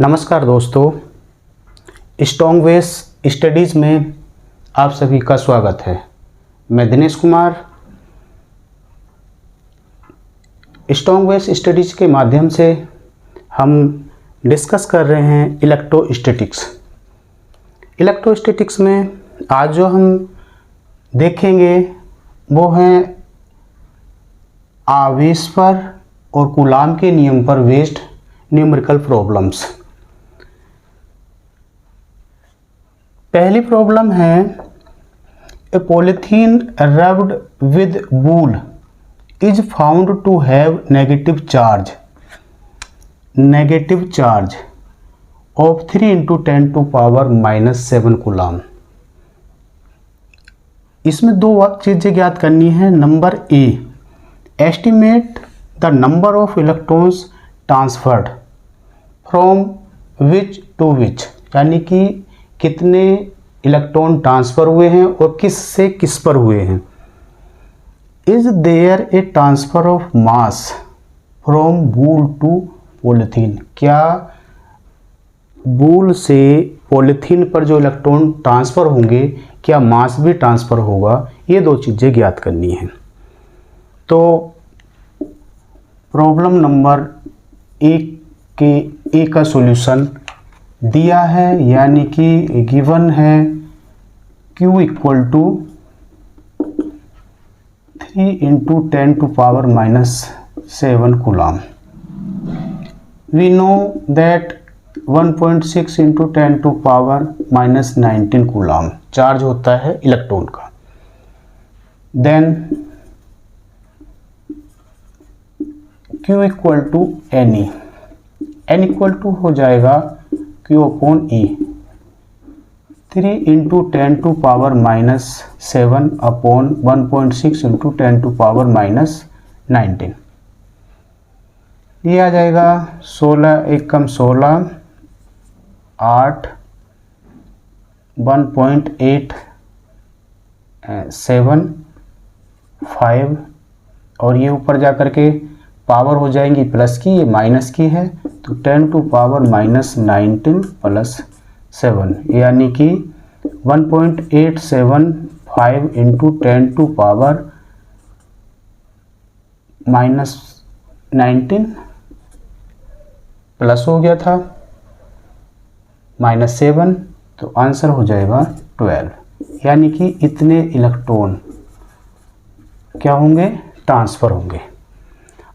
नमस्कार दोस्तों, स्ट्रॉन्ग वेस स्टडीज़ में आप सभी का स्वागत है। मैं दिनेश कुमार स्ट्रॉन्ग वेस स्टडीज़ के माध्यम से हम डिस्कस कर रहे हैं इलेक्ट्रोस्टैटिक्स। इलेक्ट्रोस्टैटिक्स में आज जो हम देखेंगे वो हैं आवेश पर और कूलाम के नियम पर बेस्ड न्यूमेरिकल प्रॉब्लम्स। पहली प्रॉब्लम है a polythene rubbed with wool is found to have negative charge of 3 × 10⁻⁻7 coulomb. इसमें दो चीज़ें ज्ञात करनी है। Number A, estimate the number of electrons transferred from which to which, यानी कि कितने इलेक्ट्रॉन ट्रांसफ़र हुए हैं और किस से किस पर हुए हैं। Is there a transfer of mass from wool to polythene, क्या वूल से पॉलीथीन पर जो इलेक्ट्रॉन ट्रांसफ़र होंगे क्या मास भी ट्रांसफ़र होगा। ये दो चीज़ें ज्ञात करनी हैं। तो प्रॉब्लम नंबर ए का सॉल्यूशन दिया है, यानी कि गिवन है Q = 3 × 10⁻⁻7 coulomb. We know that 1.6 × 10⁻⁻19 coulomb charge होता है इलेक्ट्रॉन का। देन Q = Ne, n = हो जाएगा Q/E 3 × 10⁻⁻7 अपॉन 1.6 × 10⁻⁻19। ये आ जाएगा 16 1 कम 16 8 1.8 7 5 और ये ऊपर जा कर के पावर हो जाएंगी प्लस की, ये माइनस की है तो 10⁻⁻19 + 7, यानी कि 1.875 × 10⁻⁻19 प्लस हो गया था -7, तो आंसर हो जाएगा 12, यानी कि इतने इलेक्ट्रॉन क्या होंगे, ट्रांसफ़र होंगे।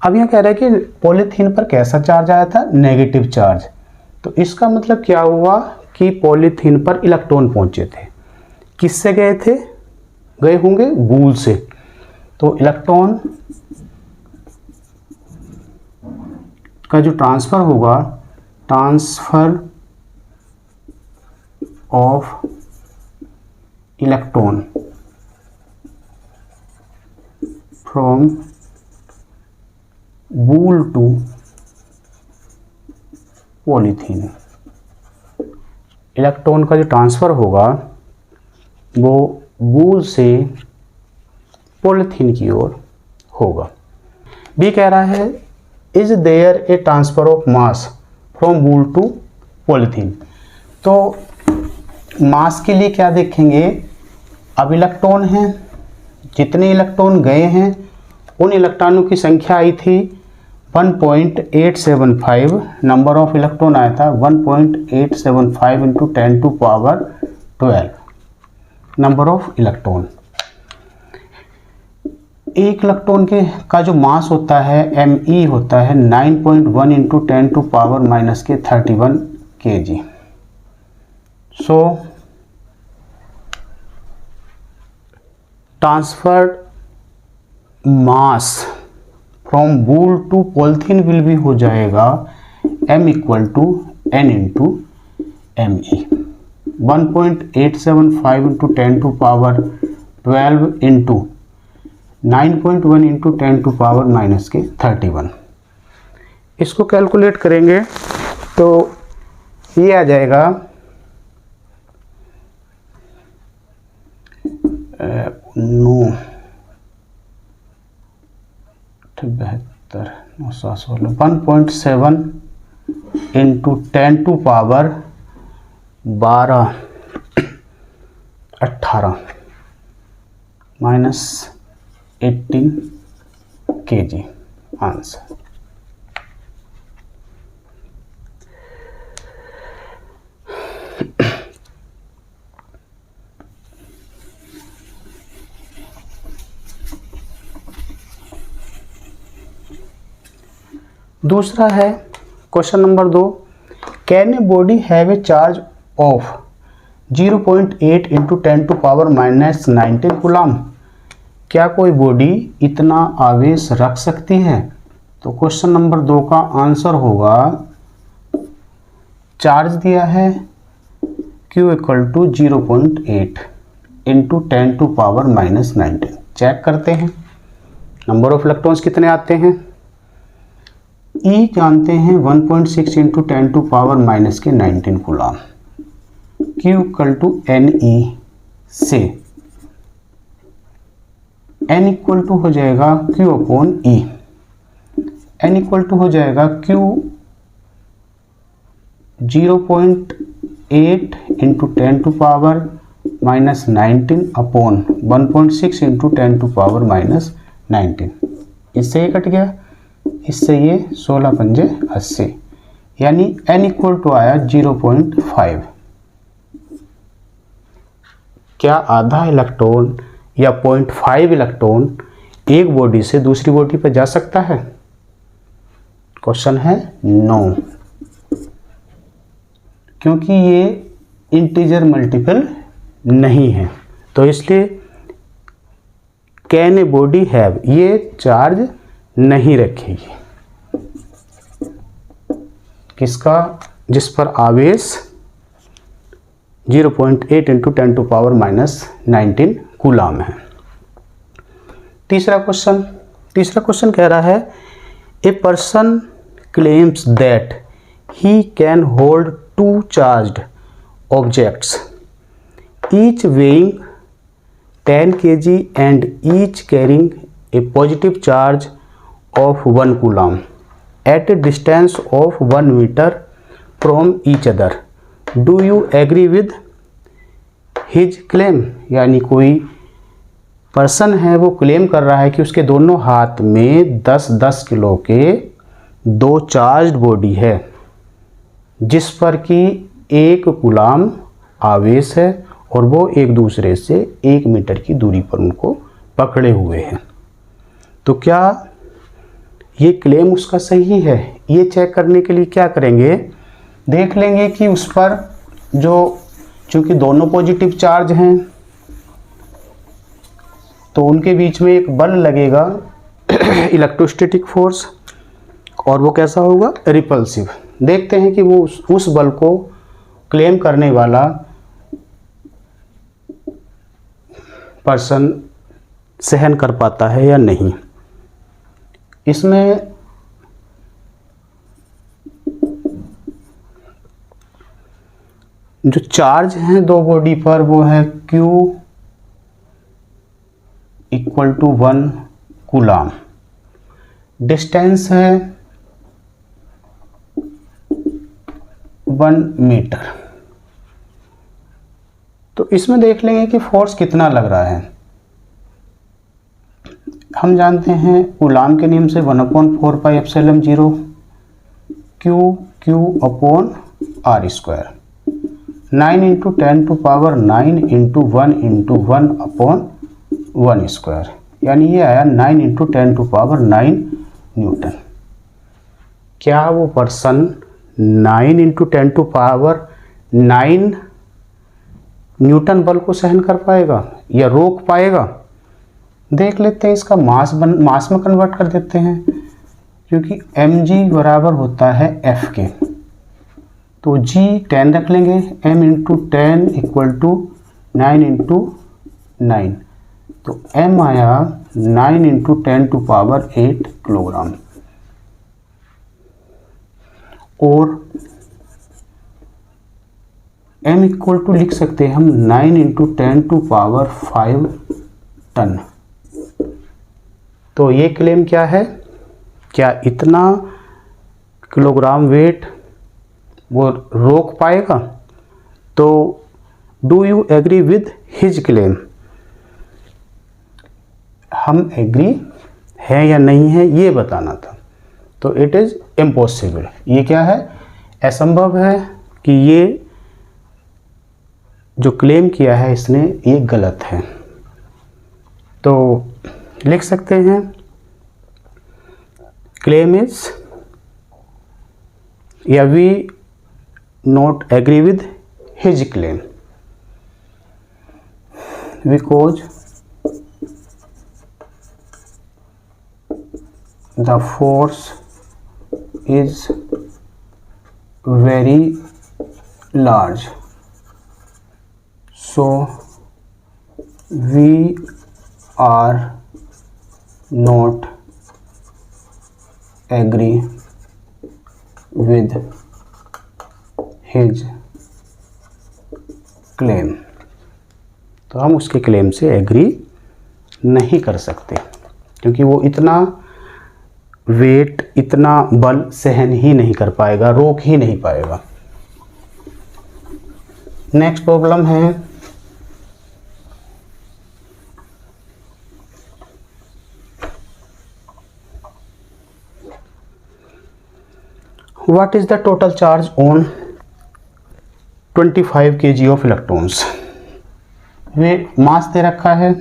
अब यह कह रहा है कि पॉलीथीन पर कैसा चार्ज आया था, नेगेटिव चार्ज। तो इसका मतलब क्या हुआ कि पॉलीथीन पर इलेक्ट्रॉन पहुंचे थे। किससे गए थे, गए होंगे वूल से। तो इलेक्ट्रॉन का जो ट्रांसफ़र होगा, transfer of electron from wool to polythene, electron का जो ट्रांसफ़र होगा वो वूल से पॉलीथीन की ओर होगा। बी कह रहा है is there a transfer of mass from wool to polythene. तो मास के लिए क्या देखेंगे, अब इलेक्ट्रॉन हैं, जितने इलेक्ट्रॉन गए हैं उन इलेक्ट्रॉनों की संख्या आई थी 1.875, नंबर ऑफ इलेक्ट्रॉन आया था 1.875 × 10⁻12 नंबर ऑफ इलेक्ट्रॉन। एक इलेक्ट्रॉन के का जो मास होता है Me होता है 9.1 × 10⁻31 kg। So transferred mass from wool to polythene will भी हो जाएगा M = N × Me, 1.875 × 10⁻12 × 9.1 × 10⁻31। इसको कैलकुलेट करेंगे तो ये आ जाएगा 1.7 into 10 to power 12 18 minus 18 kg answer. दूसरा है question number 2, can a body have a charge of 0.8 into 10 to power minus 19 coulomb. क्या कोई बॉडी इतना आवेश रख सकती है? तो क्वेश्चन नंबर 2 का आंसर होगा, चार्ज दिया है Q equal to 0.8 into 10 to power minus 19। Check करते हैं नंबर ऑफ इलेक्ट्रॉन्स कितने आते हैं। E जानते हैं 1.6 इंटू 10 टू पावर माइनस के 19 coulomb. Q equal to Ne से N इक्वल टू हो जाएगा Q upon E। N equal to हो जाएगा Q 0.8 into 10 to power minus 19 upon 1.6 into 10 to power minus 19। इससे ये कट गया, इससे ये 16 पंजे 80, यानी N इक्वल टू आया 0.5। क्या आधा इलेक्ट्रॉन या 0.5 इलेक्ट्रॉन एक बॉडी से दूसरी बॉडी पर जा सकता है? क्वेश्चन है नो, क्योंकि ये इंटीजर मल्टीपल नहीं है, तो इसलिए कैन ए बॉडी हैव ये चार्ज नहीं रखेगी। किसका? जिस पर आवेश 0.8 into 10 to power minus 19 coulomb है। तीसरा क्वेश्चन कह रहा है, a person claims that he can hold 2 charged objects each weighing 10 kg and each carrying a positive charge of 1 coulomb at a distance of 1 meter from each other. Do you agree with his claim? यानी कोई person है वो claim कर रहा है कि उसके दोनों हाथ में 10-10 किलो के 2 चार्ज्ड बॉडी है, जिस पर कि 1 कूलम आवेश है और वो एक दूसरे से 1 मीटर की दूरी पर उनको पकड़े हुए हैं। तो क्या ये क्लेम उसका सही है? ये चेक करने के लिए क्या करेंगे, देख लेंगे कि उस पर जो, चूंकि दोनों पॉजिटिव चार्ज हैं तो उनके बीच में एक बल लगेगा इलेक्ट्रोस्टैटिक फोर्स, और वो कैसा होगा? रिपल्सिव। देखते हैं कि वो उस बल को क्लेम करने वाला पर्सन सहन कर पाता है या नहीं। इसमें जो चार्ज हैं 2 बॉडी पर वो है Q equal to 1 coulomb, distance है 1 मीटर। तो इसमें देख लेंगे कि फोर्स कितना लग रहा है। हम जानते हैं कूलम के नियम से 1/4 pi epsilon 0 Q upon R square, 9 into 10 to power 9 into 1 into 1 upon 1 square, यानी ये आया 9 इंटू 10 टू पावर 9 न्यूटन। क्या वो person 9 into 10 to power 9 newton बल को सहन कर पाएगा या रोक पाएगा? देख लेते हैं, इसका मास में कन्वर्ट कर देते हैं, क्योंकि mg बराबर होता है F के, तो g 10 रख लेंगे, m into 10 equal to 9 into 9, तो m आया 9 इंटू 10 टू पावर 8 किलोग्राम। और m इक्वल टू लिख सकते हैं हम 9 इंटू 10 टू पावर 5 टन। तो ये क्लेम क्या है? क्या इतना किलोग्राम वेट वो रोक पाएगा। तो do you agree with his claim, हम एग्री है या नहीं है ये बताना था। तो इट इज़ इम्पॉसिबल, ये क्या है, असंभव है कि ये जो क्लेम किया है इसने ये गलत है। तो लिख सकते हैं क्लेम इज या we not agree with his claim because the force is very large, so we are not agree with his claim। तो हम उसके क्लेम से एग्री नहीं कर सकते क्योंकि वो इतना वेट, इतना बल सहन ही नहीं कर पाएगा, रोक ही नहीं पाएगा। नेक्स्ट प्रॉब्लम है what is the total charge on 25 kg of electrons. वे मास दे रखा है,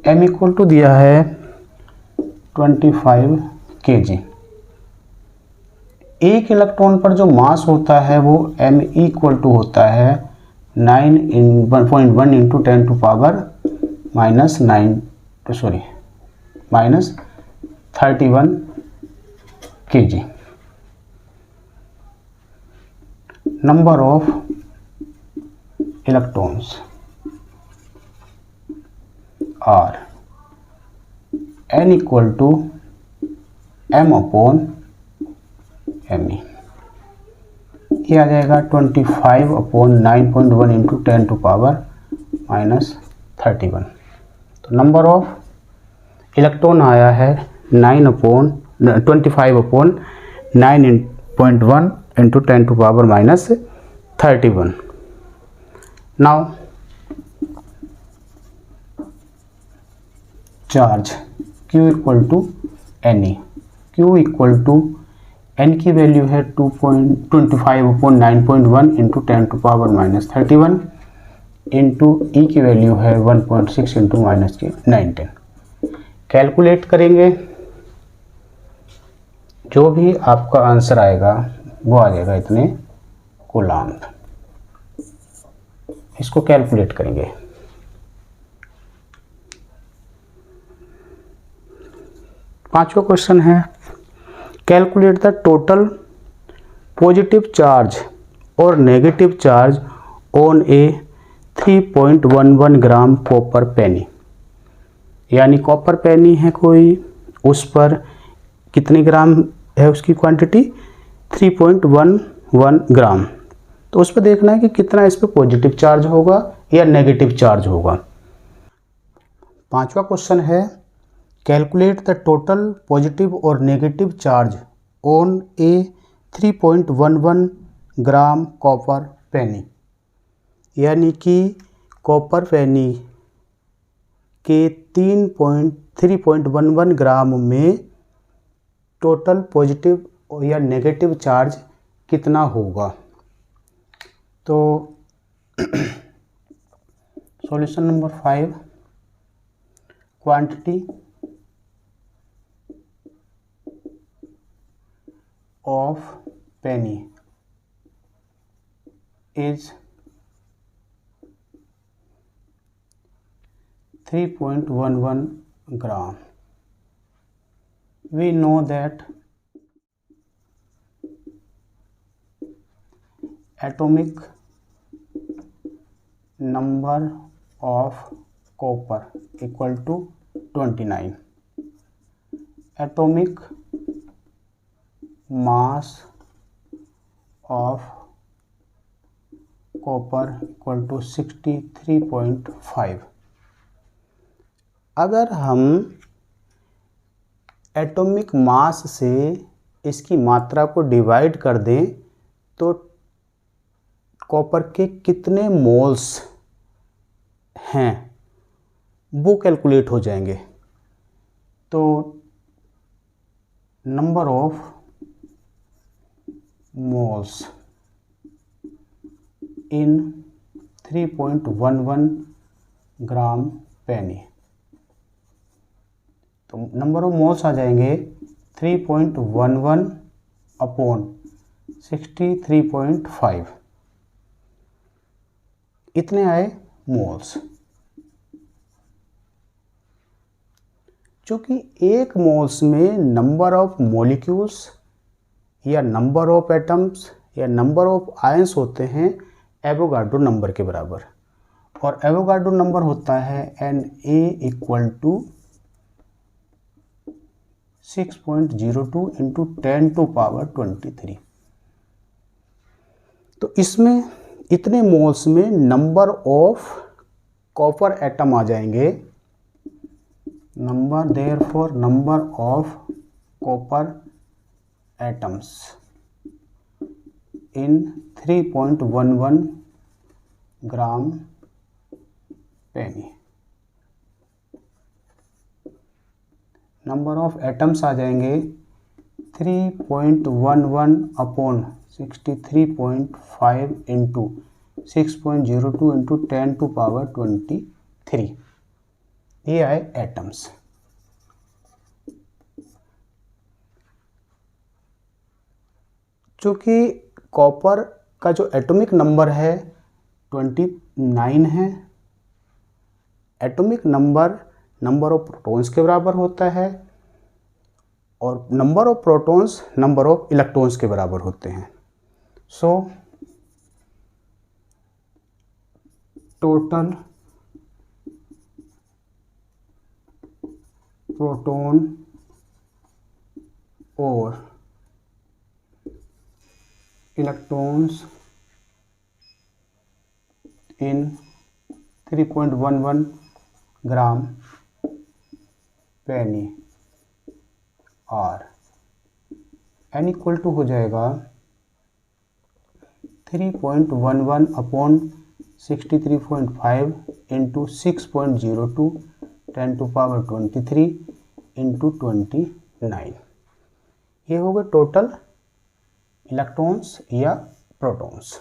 m इक्वल टू दिया है 25 kg। एक इलेक्ट्रॉन पर जो मास होता है वो m इक्वल टू होता है 9.1 into 10 to power minus 31 kg। Number of electrons are n equal to m upon M E, ये आ जाएगा 25 अपॉन 9.1 इंटू 10 टू पावर -31। तो नंबर ऑफ इलेक्ट्रॉन आया है 25 upon 9.1 into 10 to power -31। Now charge Q equal to n e, Q equal to n की value है 2.25 upon 9.1 into 10 to power -31 into e की value है 1.6 इंटू -19। कैलकुलेट करेंगे, जो भी आपका आंसर आएगा वो आ जाएगा इतने कूलम्ब। इसको कैलकुलेट करेंगे। पांचवा क्वेश्चन है calculate the total positive charge और negative charge on a 3.11 gram copper penny. यानी कॉपर पेनी है कोई, उस पर कितने ग्राम है उसकी क्वांटिटी 3.11 ग्राम। तो उस पर देखना है कि कितना इस पर पॉजिटिव चार्ज होगा या नेगेटिव चार्ज होगा। पांचवा क्वेश्चन है कैलकुलेट द टोटल पॉजिटिव और negative charge on a 3.11 gram copper penny. यानी कि कॉपर पेनी के 3.11 ग्राम में टोटल पॉजिटिव या नेगेटिव चार्ज कितना होगा। तो solution number 5, quantity of penny is 3.11 gram. We know that atomic number of copper equal to 29, atomic mass of copper equal to 63.5। अगर हम एटॉमिक मास से इसकी मात्रा को डिवाइड कर दें तो कॉपर के कितने मोल्स हैं वो कैलकुलेट हो जाएंगे। तो number of moles in 3.11 gram पेनी, तो नंबर ऑफ मोल्स आ जाएंगे 3.11 अपॉन 63.5, इतने आए मोल्स। चूँकि एक मोल्स में नंबर ऑफ मॉलिक्यूल्स या नंबर ऑफ एटम्स या नंबर ऑफ आयंस होते हैं एवोगाड्रो नंबर के बराबर, और एवोगाड्रो नंबर होता है Na इक्वल टू 6.02 इंटू 10⁻23। तो इसमें इतने मोल्स में नंबर ऑफ कॉपर एटम आ जाएंगे, therefore number of copper atoms in 3.11 gram penny. Number of atoms आ जाएंगे 3.11 अपॉन 63.5 इंटू 6.02 इंटू 10⁻23, ये आए एटम्स। चूँकि कॉपर का जो एटॉमिक नंबर है 29 है, एटॉमिक नंबर ऑफ प्रोटॉन्स के बराबर होता है और number of protons number of electrons के बराबर होते हैं। सो टोटल प्रोटॉन और electrons in 3.11 gram penny are n equal to हो जाएगा 3.11 अपॉन 63.5 इंटू 6.02 10⁻23 इंटू 29, ये हो गए टोटल इलेक्ट्रॉन्स या protons.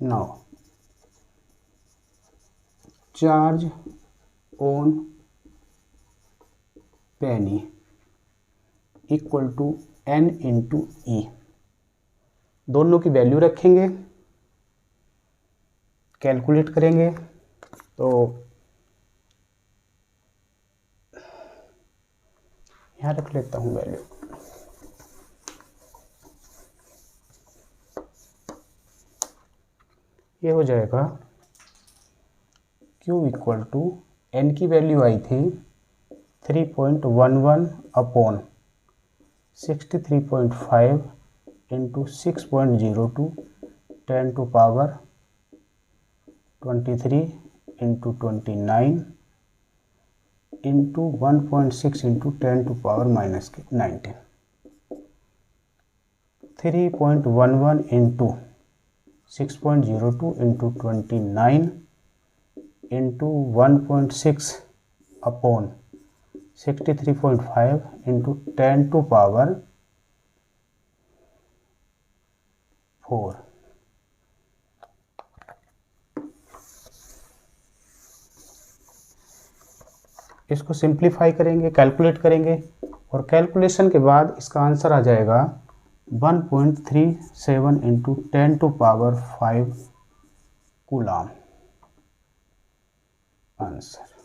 Now charge on penny equal to n into e, दोनों की वैल्यू रखेंगे, कैलकुलेट करेंगे। तो यहाँ रख लेता हूँ वैल्यू, ये हो जाएगा Q इक्वल टू n की वैल्यू आई थी 3.11 upon 63.5 into 6.02 10⁻23 into 29 into 1.6 into 10⁻⁻19, 3.11 into 6.02 into 29 into 1.6 upon 63.5 into 10⁻⁴, इसको सिंप्लीफाई करेंगे, कैलकुलेट करेंगे, और कैलकुलेशन के बाद इसका आंसर आ जाएगा 1.37 इंटू 10⁵ कूलाम आंसर।